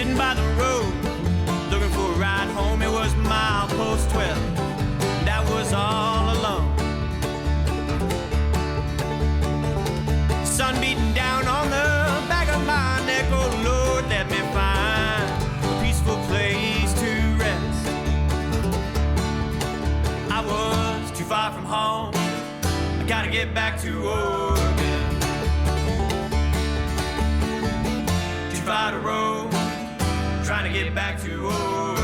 sitting by the road, looking for a ride home. It was milepost 12, and I was all alone. Sun beating down on the back of my neck. Oh Lord, let me find a peaceful place to rest. I was too far from home, I gotta get back to Oregon. Too far to roam, trying to get back to Oregon.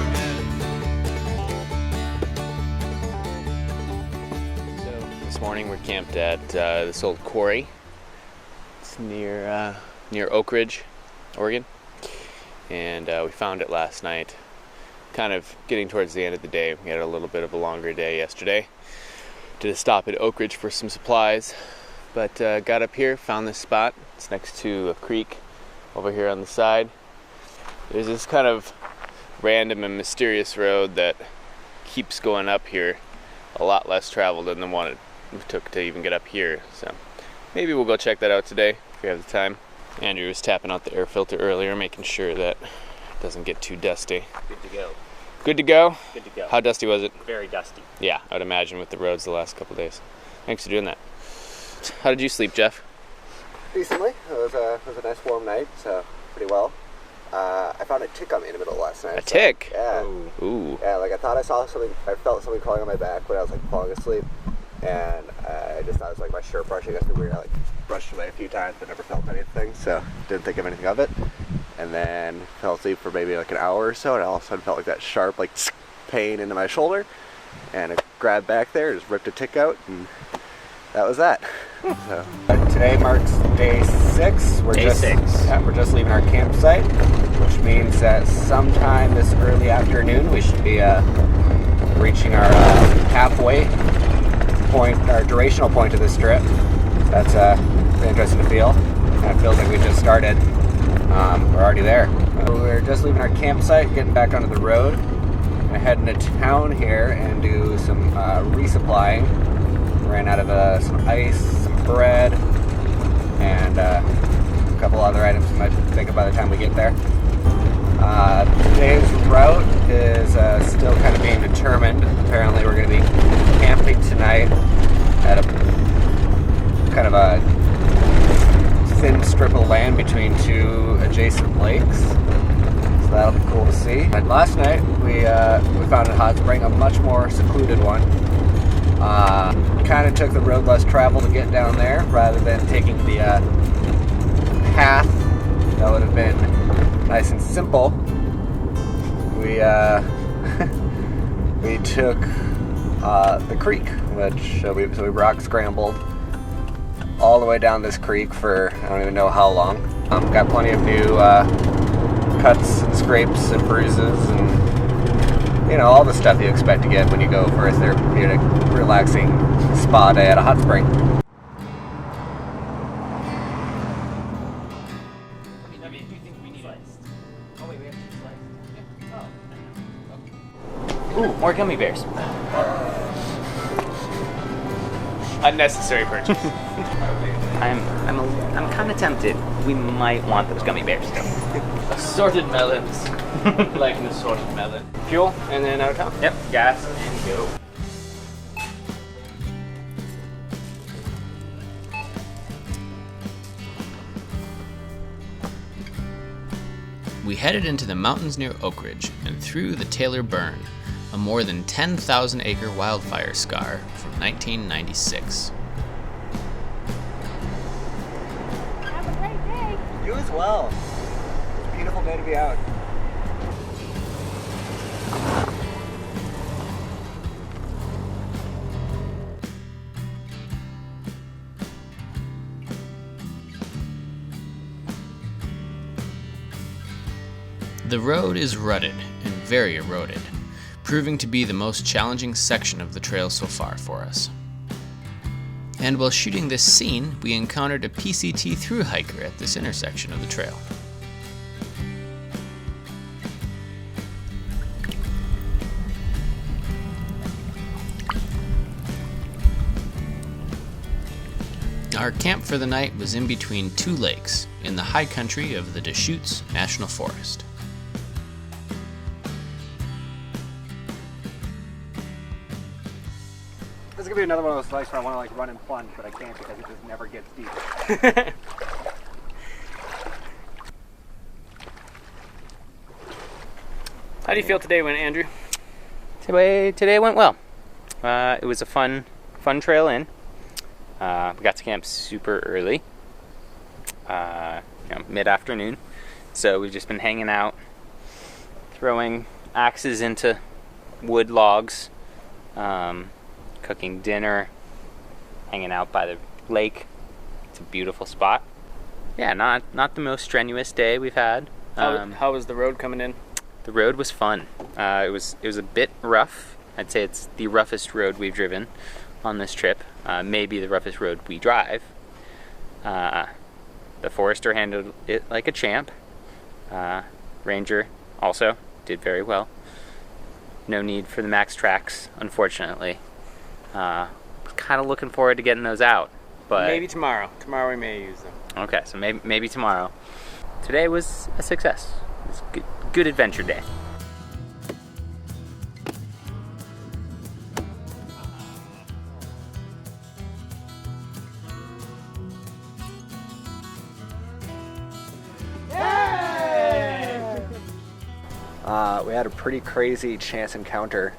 So this morning we're camped at this old quarry. It's near Oak Ridge, Oregon, and we found it last night. Kind of getting towards the end of the day. We had a little bit of a longer day yesterday. Did a stop at Oak Ridge for some supplies, but got up here, found this spot. It's next to a creek over here on the side. There's this kind of random and mysterious road that keeps going up here, a lot less traveled than the one it took to even get up here. So maybe we'll go check that out today if we have the time. Andrew was tapping out the air filter earlier, making sure that it doesn't get too dusty. Good to go. Good to go? Good to go. How dusty was it? Very dusty. Yeah, I would imagine with the roads the last couple of days. Thanks for doing that. How did you sleep, Jeff? Decently. It was a nice warm night, so pretty well. I found a tick on me in the middle of last night. A tick? Yeah. Ooh. Yeah, like I thought I saw something, I felt something crawling on my back when I was like falling asleep. And I just thought it was like my shirt brushing against me weird. I like brushed away a few times but never felt anything, so didn't think of anything of it. And then fell asleep for maybe like an hour or so, and I all of a sudden felt like that sharp like pain into my shoulder. And I grabbed back there, just ripped a tick out, and that was that. So today marks day 6. We're Day 6. Yeah, we're just leaving our campsite, which means that sometime this early afternoon we should be reaching our halfway point, our durational point of this trip. That's really interesting to feel. Kind of feels like we just started. We're already there. We're just leaving our campsite, getting back onto the road. Gonna head into town here and do some resupplying. Ran out of some ice, some bread, and a couple other items we might think of by the time we get there. Today's route is still kind of being determined. Apparently we're going to be camping tonight at a kind of a thin strip of land between two adjacent lakes. So that'll be cool to see. And last night we found a hot spring, a much more secluded one. Kind of took the road less traveled to get down there rather than taking the path that would have been nice and simple. We we took the creek, which we rock scrambled all the way down this creek for I don't even know how long. Got plenty of new cuts and scrapes and bruises and all the stuff you expect to get when you go for a therapeutic, relaxing spa day at a hot spring. Ooh, more gummy bears. Unnecessary purchase. I'm kind of tempted. We might want those gummy bears still. Assorted melons. Like an assorted melon. Fuel, and then out of town? Yep, gas and go. We headed into the mountains near Oak Ridge and through the Taylor Burn, a more than 10,000 acre wildfire scar from 1996. Have a great day. You as well. It's a beautiful day to be out. The road is rutted and very eroded, proving to be the most challenging section of the trail so far for us. And while shooting this scene, we encountered a PCT through hiker at this intersection of the trail. Our camp for the night was in between two lakes in the high country of the Deschutes National Forest. gonna be another one of those likes where I want to like run and plunge, but I can't because it just never gets deep. How do you feel today, Andrew? Today went well. It was a fun trail in. We got to camp super early, mid-afternoon. So we've just been hanging out, throwing axes into wood logs, cooking dinner, hanging out by the lake. It's a beautiful spot. Yeah, not the most strenuous day we've had. How was the road coming in? The road was fun. It was a bit rough. I'd say it's the roughest road we've driven on this trip. Maybe the roughest road we drive. The Forester handled it like a champ. Ranger also did very well. No need for the max tracks, unfortunately. Kind of looking forward to getting those out, but Maybe tomorrow. Tomorrow we may use them. okay, so maybe tomorrow. Today was a success. It was a good adventure day. We had a pretty crazy chance encounter.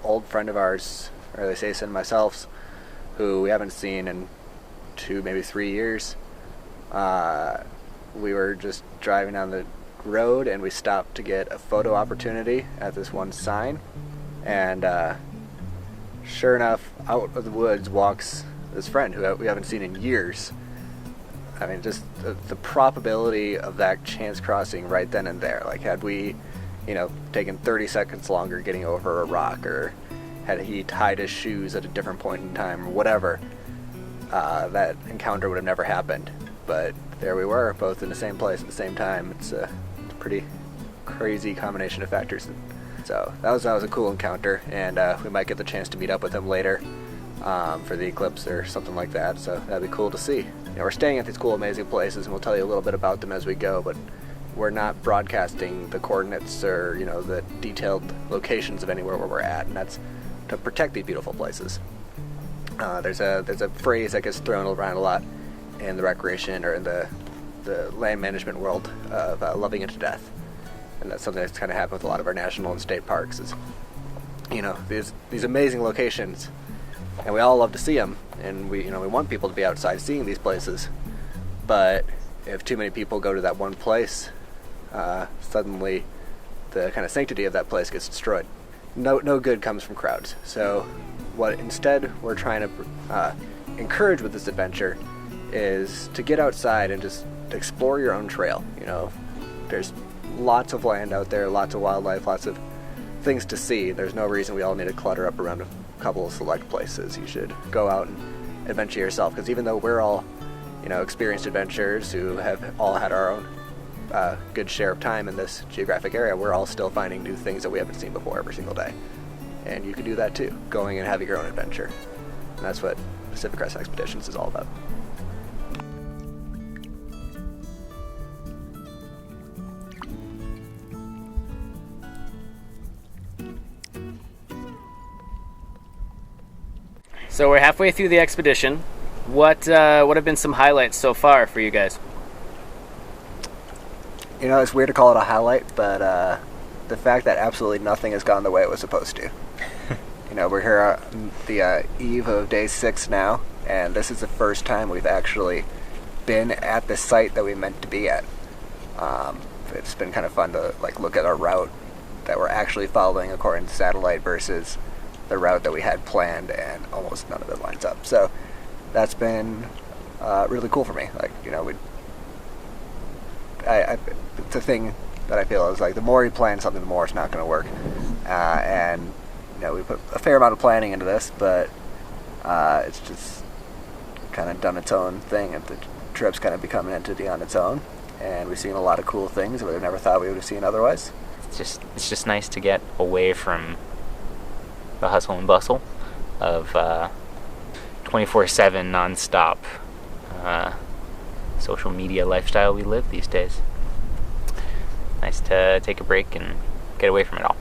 Old friend of ours, or they say and myself, who we haven't seen in 2, maybe 3 years. We were just driving down the road and we stopped to get a photo opportunity at this one sign. And sure enough, out of the woods walks this friend who we haven't seen in years. I mean, just the probability of that chance crossing right then and there. Like, had we, taken 30 seconds longer getting over a rock, or had he tied his shoes at a different point in time, or whatever, that encounter would have never happened. But there we were, both in the same place at the same time. It's a pretty crazy combination of factors. So that was a cool encounter, and we might get the chance to meet up with him later for the eclipse or something like that. So that'd be cool to see. We're staying at these cool, amazing places, and we'll tell you a little bit about them as we go, but we're not broadcasting the coordinates or, the detailed locations of anywhere where we're at, and that's to protect these beautiful places. There's a phrase that gets thrown around a lot in the recreation or in the land management world of loving it to death, and that's something that's kind of happened with a lot of our national and state parks. Is these amazing locations, and we all love to see them, and we want people to be outside seeing these places, but if too many people go to that one place, suddenly the kind of sanctity of that place gets destroyed. No good comes from crowds. So what instead we're trying to encourage with this adventure is to get outside and just explore your own trail. There's lots of land out there, lots of wildlife, lots of things to see. There's no reason we all need to clutter up around a couple of select places. You should go out and adventure yourself, because even though we're all experienced adventurers who have all had our own good share of time in this geographic area, we're all still finding new things that we haven't seen before every single day. And you can do that too, going and having your own adventure. And that's what Pacific Crest Expeditions is all about. So we're halfway through the expedition. What have been some highlights so far for you guys? It's weird to call it a highlight, but the fact that absolutely nothing has gone the way it was supposed to. We're here on the eve of day 6 now, and this is the first time we've actually been at the site that we meant to be at. It's been kind of fun to look at our route that we're actually following according to satellite versus the route that we had planned, and almost none of it lines up. So that's been really cool for me. It's a thing that I feel is the more you plan something, the more it's not going to work. And we put a fair amount of planning into this, but it's just kind of done its own thing, and the trip's kind of become an entity on its own. And we've seen a lot of cool things that we never thought we would have seen otherwise. It's just nice to get away from the hustle and bustle of 24/7 non-stop social media lifestyle we live these days. Nice to take a break and get away from it all.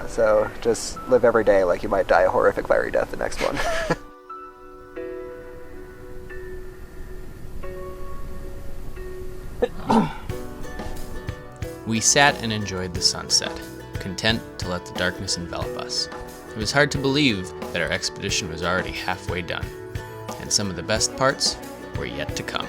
So just live every day like you might die a horrific fiery death the next one. We sat and enjoyed the sunset, content to let the darkness envelop us. It was hard to believe that our expedition was already halfway done, and some of the best parts were yet to come.